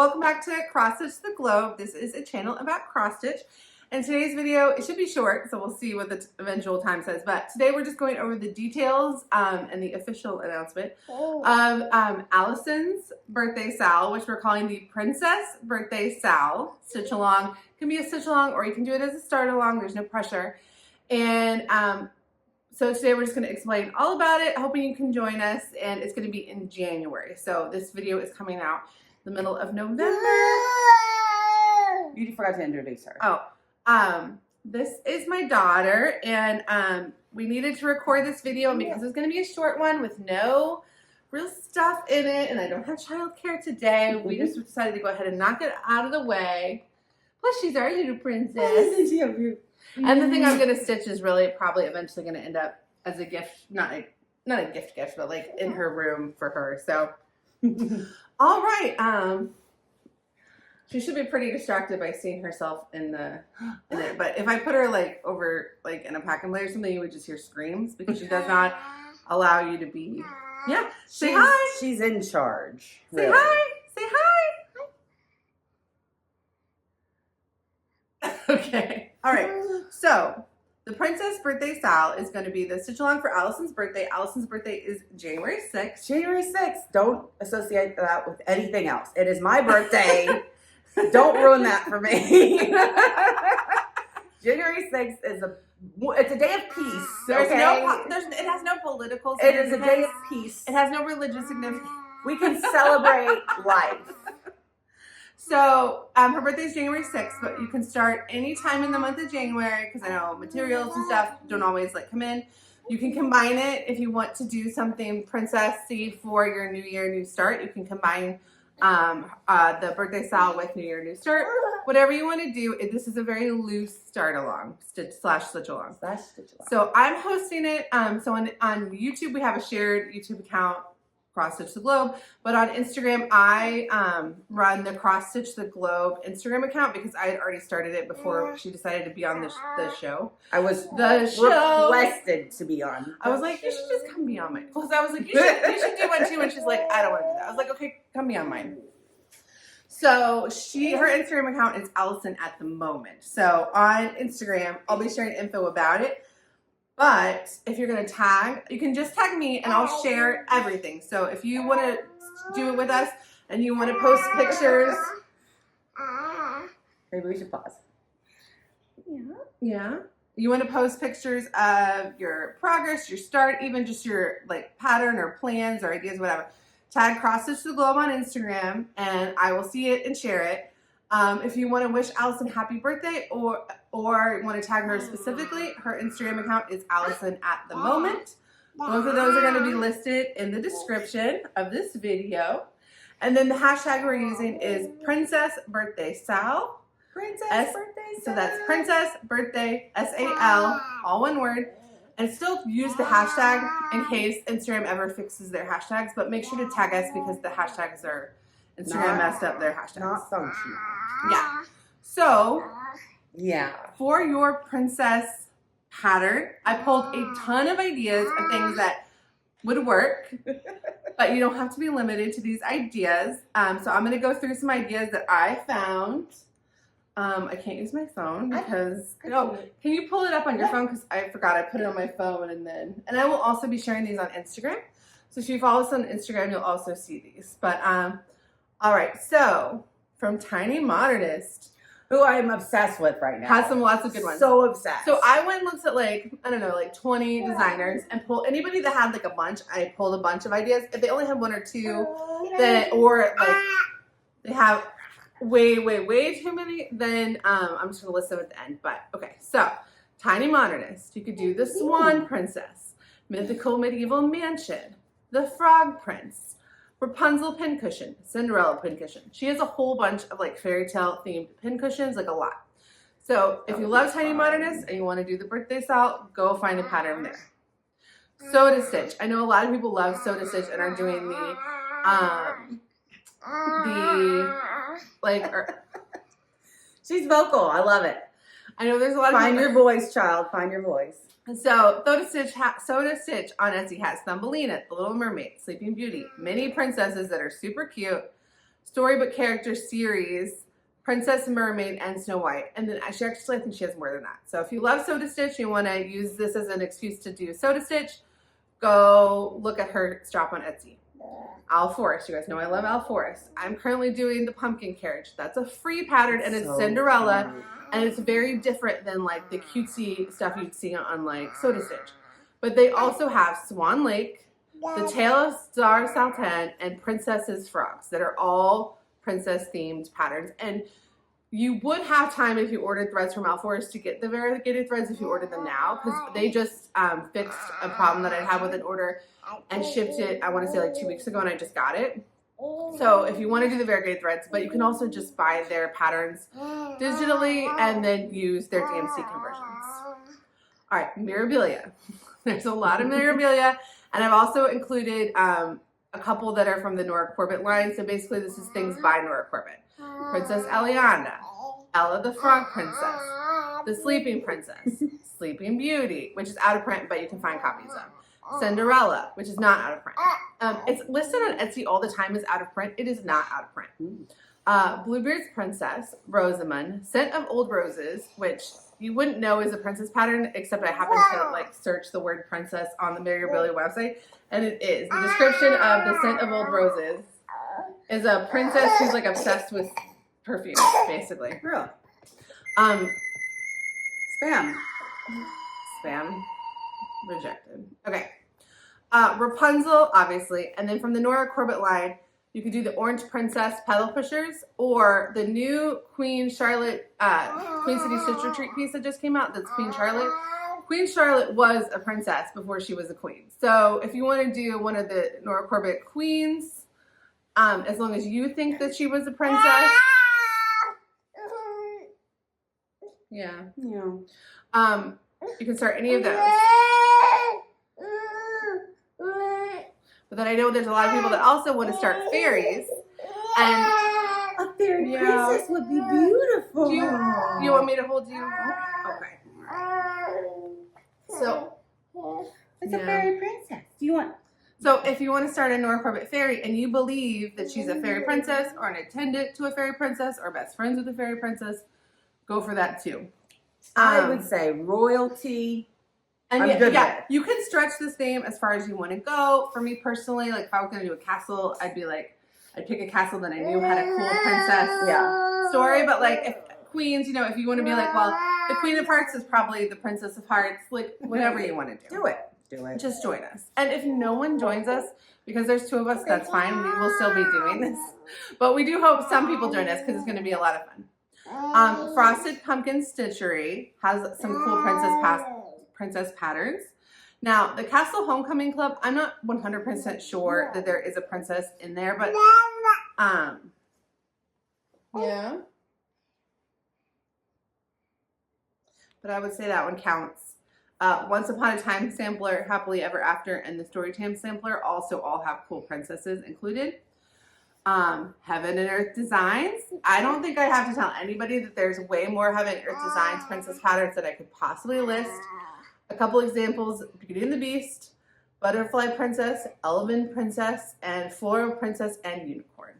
welcome back to CrossStitch the Globe. This is a channel about cross stitch. And today's video, it should be short, so we'll see what the eventual time says. But today we're just going over the details and the official announcement of Allison's birthday SAL, which we're calling the Princess Birthday SAL. Stitch along. It can be a stitch along or you can do it as a start along. There's no pressure. And so today we're just going to explain all about it, hoping you can join us, and it's going to be in January. So this video is coming out the middle of November. You forgot to introduce her. Oh, this is my daughter, and we needed to record this video, and because it's going to be a short one with no real stuff in it, and I don't have childcare today, we just decided to go ahead and knock it out of the way. Plus, she's our little princess. And the thing I'm going to stitch is really probably eventually going to end up as a gift, not a gift, but like in her room for her. So, all right. She should be pretty distracted by seeing herself in it. But if I put her like over like in a packing play or something, you would just hear screams because she does not allow you to be. Yeah. Say hi. She's in charge. Say really. hi. Say hi. Okay. All right. So the Princess Birthday SAL is going to be the stitch along for Allison's birthday. Allison's birthday is January 6th. January 6th. Don't associate that with anything else. It is my birthday. Don't ruin that for me. January 6th is it's a day of peace. It has no political significance. It is a day of peace. It has no religious significance. We can celebrate life. So her birthday is January 6th, but you can start any time in the month of January because I know materials and stuff don't always like come in. You can combine it if you want to do something princessy for your New Year, New Start. You can combine the birthday SAL with New Year, New Start. Whatever you want to do. This is a very loose start along, stitch along. So I'm hosting it. So on YouTube, we have a shared YouTube account, CrossStitch the Globe, but on Instagram, I run the CrossStitch the Globe Instagram account because I had already started it before she decided to be on the show. I was requested to be on. I was like, you should just come be on mine. Because I was like, you should do one too, and she's like, I don't want to do that. I was like, okay, come be on mine. So her Instagram account is AllisonattheMoment. So on Instagram, I'll be sharing info about it. But if you're going to tag, you can just tag me and I'll share everything. So if you want to do it with us and you want to post pictures. Maybe we should pause. Yeah. You want to post pictures of your progress, your start, even just your like pattern or plans or ideas, whatever. Tag CrossStitch the Globe on Instagram and I will see it and share it. If you want to wish Allison happy birthday or want to tag her specifically, her Instagram account is AllisonattheMoment. Both of those are going to be listed in the description of this video. And then the hashtag we're using is Princess Birthday SAL. So that's Princess Birthday SAL, all one word. And still use the hashtag in case Instagram ever fixes their hashtags, but make sure to tag us because the hashtags are Instagram messed up their hashtags. Not functional. Yeah. So, yeah. For your princess pattern, I pulled a ton of ideas of things that would work, but you don't have to be limited to these ideas. So I'm going to go through some ideas that I found. I can't use my phone because, can you pull it up on your phone? Because I forgot I put it on my phone and I will also be sharing these on Instagram. So if you follow us on Instagram, you'll also see these. But, all right, so from Tiny Modernist, who I'm obsessed with right now, has lots of good ones. So obsessed. So I went and looked at like 20 designers and pulled anybody that had like a bunch. I pulled a bunch of ideas. If they only had one or two, or like they have way too many, then I'm just gonna list them at the end. But okay, so Tiny Modernist, you could do the Swan Princess, Mythical Medieval Mansion, the Frog Prince, Rapunzel pincushion, Cinderella pincushion. She has a whole bunch of like fairy tale themed pincushions, like a lot. So if you love Tiny Modernist and you want to do the birthday SAL, go find a pattern there. Sodastitch. I know a lot of people love Sodastitch and are doing she's vocal. I love it. I know there's a lot of Find your voice, child. Find your voice. So Sodastitch on Etsy has Thumbelina, The Little Mermaid, Sleeping Beauty, mini princesses that are super cute, storybook character series, Princess and Mermaid, and Snow White. And then I think she has more than that. So if you love Sodastitch, you want to use this as an excuse to do Sodastitch, go look at her shop on Etsy. Owlforest, you guys know I love Owlforest. I'm currently doing the pumpkin carriage. That's a free pattern, and it's So Cinderella, cute. and it's very different than like the cutesy stuff you'd see on like Sodastitch. But they also have Swan Lake, the Tale of Star Sultan, and Princess's Frogs that are all princess themed patterns. And you would have time if you ordered threads from Owlforest to get the variegated threads if you ordered them now, because they just fixed a problem that I had with an order and shipped it, I want to say like 2 weeks ago, and I just got it. So if you want to do the variegated threads, but you can also just buy their patterns digitally and then use their DMC conversions. All right, Mirabilia. There's a lot of Mirabilia, and I've also included a couple that are from the Nora Corbett line. So basically this is things by Nora Corbett. Princess Eliana, Ella the Frog Princess, The Sleeping Princess, Sleeping Beauty, which is out of print, but you can find copies of. Cinderella, which is not out of print. It's listed on Etsy all the time as out of print. It is not out of print. Bluebeard's Princess, Rosamund, Scent of Old Roses, which you wouldn't know is a princess pattern, except I happened to like search the word princess on the Mirabilia website, and it is. The description of the Scent of Old Roses is a princess who's like obsessed with perfume, basically. Really? Spam. Spam. Rejected. Okay. Rapunzel, obviously. And then from the Nora Corbett line, you could do the Orange Princess Pedal Pushers or the new Queen Charlotte, Queen City Stitch Retreat piece that just came out. That's Queen Charlotte. Queen Charlotte was a princess before she was a queen. So if you want to do one of the Nora Corbett queens, as long as you think that she was a princess. Yeah. Yeah. You can start any of those. But then I know there's a lot of people that also want to start fairies. And a fairy princess would be beautiful. Do you want me to hold you? Okay. So it's a fairy princess. Do you want? So if you want to start a Nora Corbett fairy and you believe that she's a fairy princess or an attendant to a fairy princess or best friends with a fairy princess, go for that too. I would say royalty. And you can stretch this name as far as you want to go. For me personally, like if I was going to do a castle, I'd pick a castle that I knew had a cool princess story. But like if queens, you know, if you want to be like, well, the Queen of Hearts is probably the Princess of Hearts, like whatever you want to do. Do it. Just join us. And if no one joins us, because there's 2 of us, that's fine. We will still be doing this. But we do hope some people join us because it's going to be a lot of fun. Frosted Pumpkin Stitchery has some cool princess patterns. Now, the Castle Homecoming Club, I'm not 100% sure that there is a princess in there, but yeah. But I would say that one counts. Once Upon a Time sampler, Happily Ever After, and the Storytime sampler also all have cool princesses included. Heaven and Earth Designs. I don't think I have to tell anybody that there's way more Heaven and Earth Designs princess patterns that I could possibly list. A couple examples: Beauty and the Beast, Butterfly Princess, Elven Princess, and Floral Princess and Unicorn.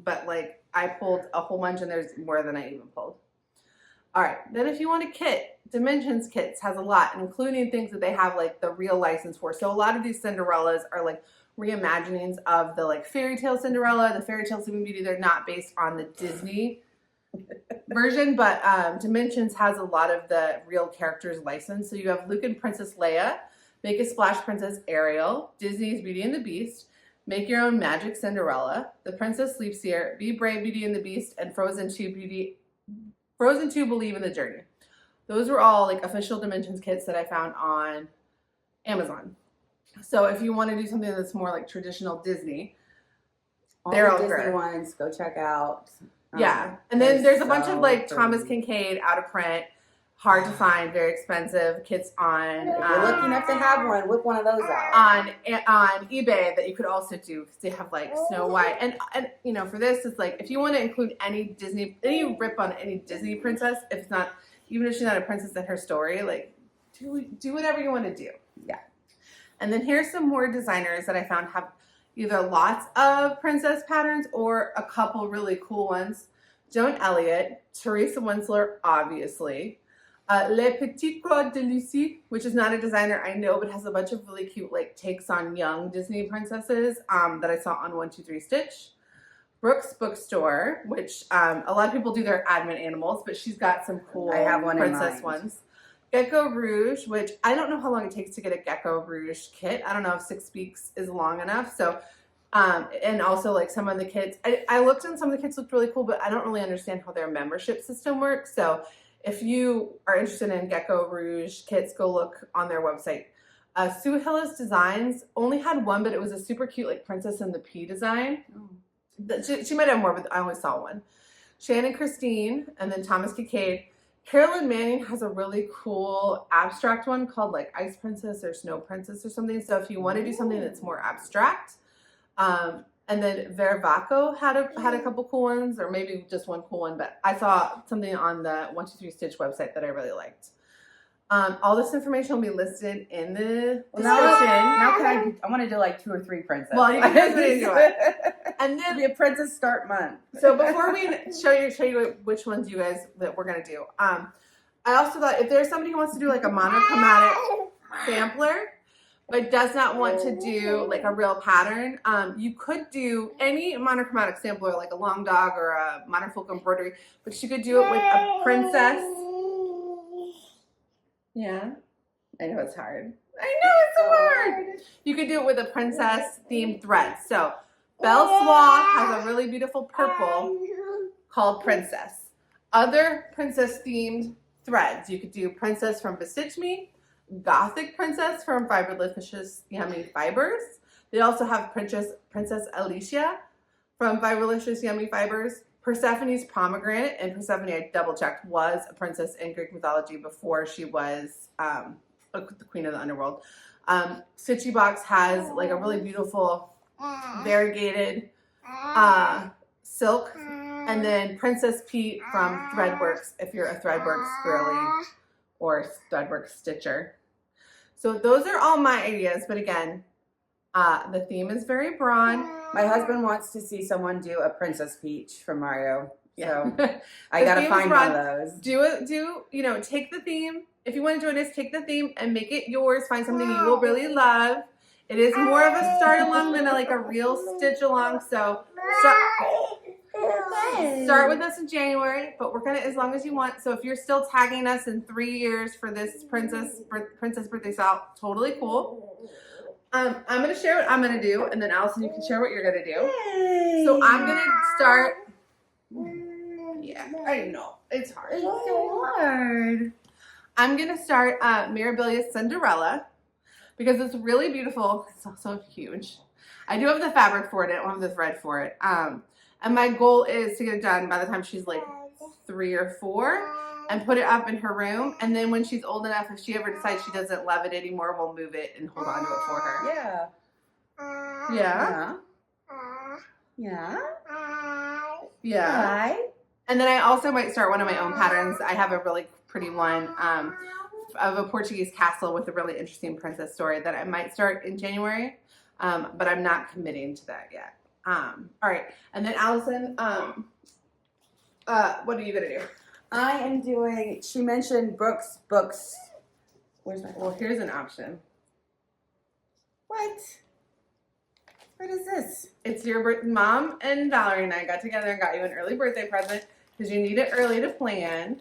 But like I pulled a whole bunch and there's more than I even pulled. All right, then if you want a kit, Dimensions Kits has a lot, including things that they have like the real license for. So a lot of these Cinderellas are like reimaginings of the like fairy tale Cinderella, the fairy tale Sleeping Beauty. They're not based on the Disney version, but Dimensions has a lot of the real characters licensed. So you have Luke and Princess Leia, Make a Splash Princess Ariel, Disney's Beauty and the Beast, Make Your Own Magic Cinderella, The Princess Sleeps Here, Be Brave Beauty and the Beast, and Frozen 2 Believe in the Journey. Those were all like official Dimensions kits that I found on Amazon. So if you want to do something that's more like traditional Disney, they're all Disney great ones. Go check out. Yeah. And then there's a bunch of like Thomas Kincaid out of print, hard to find, very expensive kits on. If you're lucky enough to have one, whip one of those out. On eBay that you could also do because they have like Snow White. And you know, for this, it's like if you want to include any rip on any Disney princess, if it's not, even if she's not a princess in her story, like do whatever you want to do. Yeah. And then here's some more designers that I found have either lots of princess patterns or a couple really cool ones. Joan Elliott, Teresa Wentzler, obviously. Les Petites Croix de Lucie, which is not a designer I know, but has a bunch of really cute like takes on young Disney princesses that I saw on 123 Stitch. Brook's Bookstore, which a lot of people do their advent animals, but she's got some cool I have one princess in mind. ones. Gecko Rouge, which I don't know how long it takes to get a Gecko Rouge kit. I don't know if 6 weeks is long enough. So, and also like some of the kits, I looked and some of the kits looked really cool, but I don't really understand how their membership system works. So if you are interested in Gecko Rouge kits, go look on their website. Suhilla's Designs only had one, but it was a super cute like Princess and the Pea design. She might have more, but I only saw one. Shannon Christine, and then Thomas Kincaid. Carolyn Manning has a really cool abstract one called like Ice Princess or Snow Princess or something. So if you want to do something that's more abstract, and then Vervaco had a couple cool ones, or maybe just one cool one. But I saw something on the 123 Stitch website that I really liked. All this information will be listed in the description. Now I want to do like 2 or 3 princesses. Well, you can do it. And then it'll be a princess start month. So before we show you which ones you guys that we're gonna do, I also thought if there's somebody who wants to do like a monochromatic sampler, but does not want to do like a real pattern, you could do any monochromatic sampler like a long dog or a modern folk embroidery, but you could do it with a princess. Yeah, I know it's hard. I know it's so hard. You could do it with a princess themed thread. So Belle Soie has a really beautiful purple called Princess. Other princess themed threads. You could do Princess from Bestitch Me, Gothic Princess from Fiberlicious Yummy Fibers. They also have Princess Alicia from Fiberlicious Yummy Fibers. Persephone's Pomegranate, and Persephone, I double checked, was a princess in Greek mythology before she was the queen of the underworld. Stitchy Box has like a really beautiful variegated silk, and then Princess Pete from Threadworks if you're a Threadworks girly or Threadworks stitcher. So those are all my ideas, but again, the theme is very broad. My husband wants to see someone do a Princess Peach from Mario. Yeah. So I gotta find one of those. Take the theme. If you want to do this, take the theme and make it yours. Find something you will really love. It is more of a start along than a real stitch along. So start with us in January, but we're gonna as long as you want. So if you're still tagging us in 3 years for this princess birthday style, totally cool. I'm gonna share what I'm gonna do, and then Allison, you can share what you're gonna do. Yay. So I'm gonna start. Yeah, I know it's hard. It's so hard. I'm gonna start Mirabilia Cinderella because it's really beautiful. It's also huge. I do have the fabric for it. I don't have the thread for it. And my goal is to get it done by the time she's like 3 or 4. And put it up in her room, and then when she's old enough, if she ever decides she doesn't love it anymore, we'll move it and hold on to it for her. Yeah. Yeah. Yeah. Yeah. Hi. And then I also might start one of my own patterns. I have a really pretty one of a Portuguese castle with a really interesting princess story that I might start in January, but I'm not committing to that yet. All right, and then Allison, what are you gonna do? I am doing, she mentioned Brook's books. Where's my, Well, here's an option. what? What is this? It's your mom and Valerie and I got together and got you an early birthday present because you need it early to plan.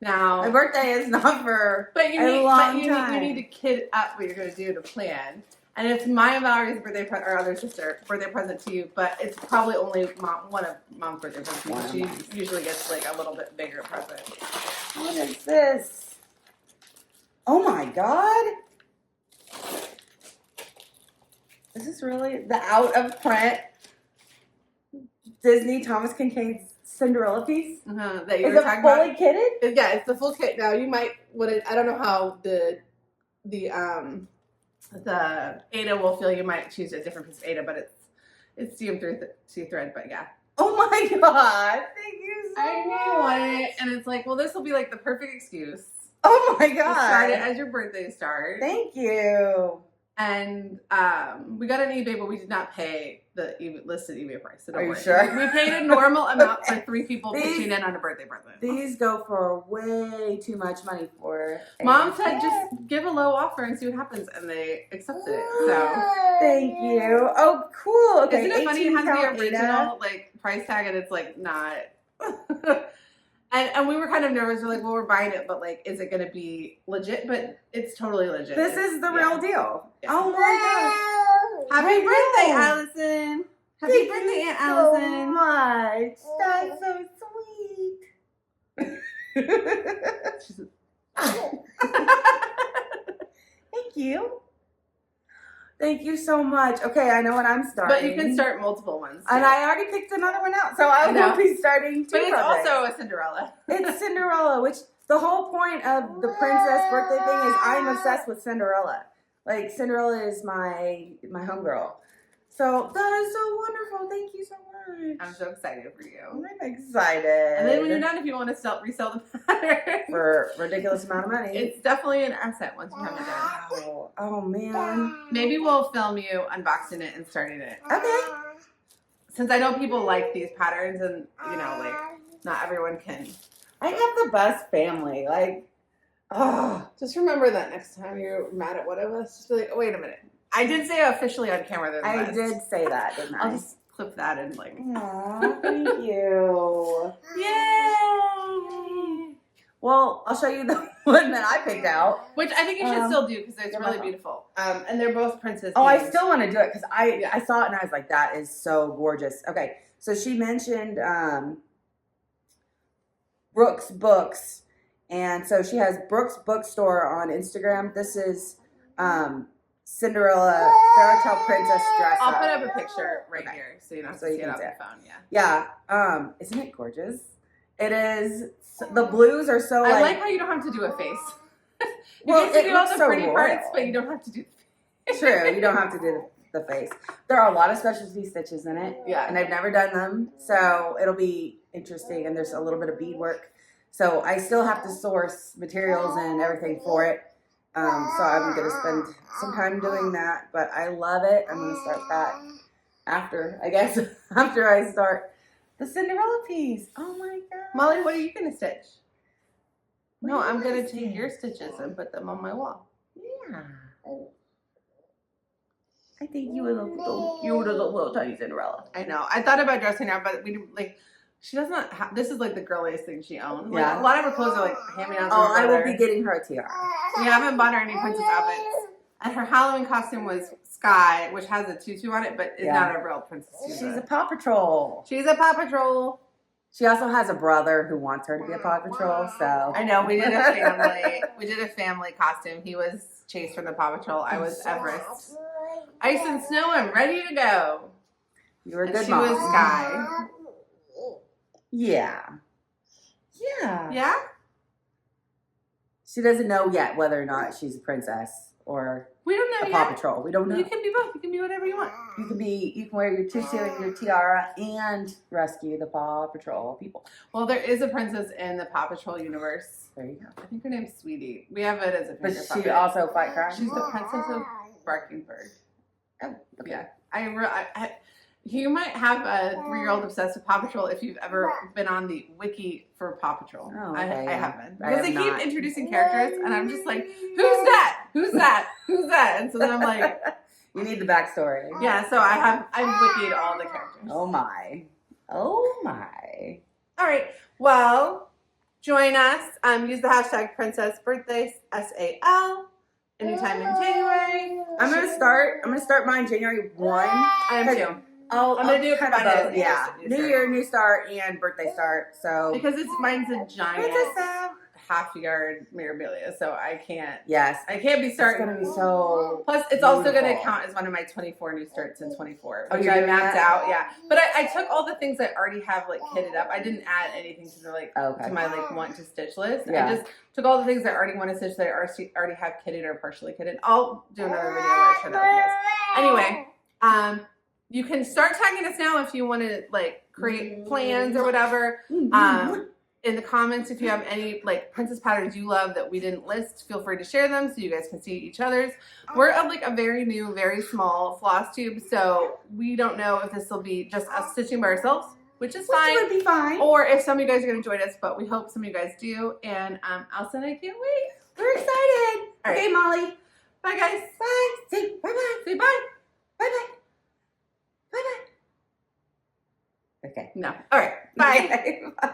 Now, My birthday is not for you need to kid up what you're going to do to plan. And it's my and Valerie's birthday present, or other sister birthday present to you, but it's probably only one of mom's birthday presents. She usually gets like a little bit bigger present. What is this? Oh my god! Is this really the out of print Disney Thomas Kincaid's Cinderella piece? That you Is were it talking fully about? kitted? Yeah, it's the full kit. Now you might I don't know how the Ada will feel. You might choose a different piece of Ada, but it's seam through thread. But yeah. Oh my god! Thank you so I knew much. you wanted it, and it's like, well, this will be like the perfect excuse Oh my to god! start it as your birthday start. Thank you. And we got an eBay, but we did not pay the listed eBay price. So don't Are you worry. sure? We paid a normal amount for 3 people pitching in on a birthday present. These go for way too much money for. Mom said just give a low offer and see what happens, and they accepted it. So thank you. Oh, cool. Okay. Isn't it funny? It has count the original like price tag, and it's like not. And we were kind of nervous. We're like, well, we're buying it, but like, is it going to be legit? But it's totally legit. This is the real deal. Yeah. Oh my god! Happy birthday, Allison! Happy birthday, Aunt Allison! Much. That's so sweet. Thank you. Thank you so much. Okay, I know what I'm starting. But you can start multiple ones. And I already picked another one out, so I will be starting 2 But it's projects. also a Cinderella. It's Cinderella, which the whole point of the princess birthday thing is I'm obsessed with Cinderella. Like, Cinderella is my homegirl. So that is so wonderful. Thank you so much. I'm so excited for you. I'm excited. And then when you're done, if you want to resell the pattern for a ridiculous amount of money. It's definitely an asset once you have it done. Wow. Oh man. Maybe we'll film you unboxing it and starting it. Okay. Since I know people like these patterns and, you know, like, not everyone can. I have the best family. Like, oh. Just remember that next time you're mad at one of us, just be like, oh, wait a minute. I did say officially on camera that I did say that, didn't I? I'll just clip that and like. Aw, thank you. Yay! Well, I'll show you the one that I picked out. Which I think you should still do because it's really beautiful. And they're both princess. Oh, themes. I still want to do it because I saw it and I was like, that is so gorgeous. Okay, so she mentioned Brooks Books, and so she has Brooks Bookstore on Instagram. This is Cinderella Fairy Tale Princess dress. I'll put up a picture right here so you don't have to So you see it can on see your it. phone. Yeah. Yeah. Isn't it gorgeous? It is. The blues are so. I like how you don't have to do a face. You Well, get to it do all looks the so pretty parts, royal. but you don't have to do. True, you don't have to do the face. There are a lot of specialty stitches in it. Yeah. And I've never done them, so it'll be interesting. And there's a little bit of beadwork, so I still have to source materials and everything for it. So I'm gonna spend some time doing that, but I love it. I'm gonna start that after, I guess, after I start the Cinderella piece. Oh my god, Molly, what are you gonna stitch? What No, are you I'm gonna gonna take stitch? your stitches and put them on my wall. Yeah. I think you would look so cute as a little tiny Cinderella. I know. I thought about dressing her, but we like. She doesn't have. This is like the girliest thing she owns. Like, Yeah. A lot of her clothes are like hand-me-downs. Oh, I will be getting her a tiara. We haven't bought her any princess outfits. And her Halloween costume was Sky, which has a tutu on it, but is not a real princess tutu. She's a Paw Patrol. She's a Paw Patrol. She also has a brother who wants her to be a Paw Patrol, so. I know, we did a family. We did a family costume. He was Chase from the Paw Patrol. I was Everest. Ice and snow and ready to go. You were a And good she mom. was Sky. Yeah. Yeah. Yeah? She doesn't know yet whether or not she's a princess or We don't a know Paw yet. Patrol. We don't know. You can be both. You can be whatever you want. You can wear your tutu and your tiara and rescue the Paw Patrol people. Well, there is a princess in the Paw Patrol universe. There you go. I think her name's Sweetie. We have it as a But finger she puppet. also fight crime. She's the princess of Barkingbird. Oh, okay. Yeah. You might have a 3-year-old obsessed with Paw Patrol if you've ever been on the wiki for Paw Patrol. Oh, okay, I yeah. haven't. I Because have they keep not. introducing characters, and I'm just like, who's that? Who's that? Who's that? And so then I'm like, You need the backstory. yeah, so I've wikied all the characters. Oh my. Oh my. All right. Well, join us. Use the hashtag Princess Birthdays SAL anytime in January. I'm gonna start mine January 1. I am too. I'm gonna do it for kind mine of as both. Yeah. New New Start. Year, new start, and birthday start. So Because mine's a giant Princess Sal. half-yard Mirabilia, so I can't Yes. be It's starting. gonna be so. Plus, it's also going to beautiful. count as one of my 24 new starts in 24, Oh, which you're I doing mapped that? out. Yeah, but I took all the things I already have like kitted up. I didn't add anything to the Okay. to my want to stitch list. Yeah. I just took all the things I already want to stitch that I already have kitted or partially kitted. I'll do another video where I share that with you guys. Anyway, you can start tagging us now if you want to like create plans or whatever. in the comments if you have any like princess patterns you love that we didn't list. Feel free to share them so you guys can see each other's. We're of like a very new, very small floss tube, so we don't know if this will be just us stitching by ourselves, which is fine. Which would be fine. Or if some of you guys are going to join us, but we hope some of you guys do. And Allison, I can't wait. We're excited. All right. Okay, Molly. Bye, guys. Bye. Say bye-bye. Say bye. Bye-bye. Bye-bye. Okay. No. All right. Bye. Bye.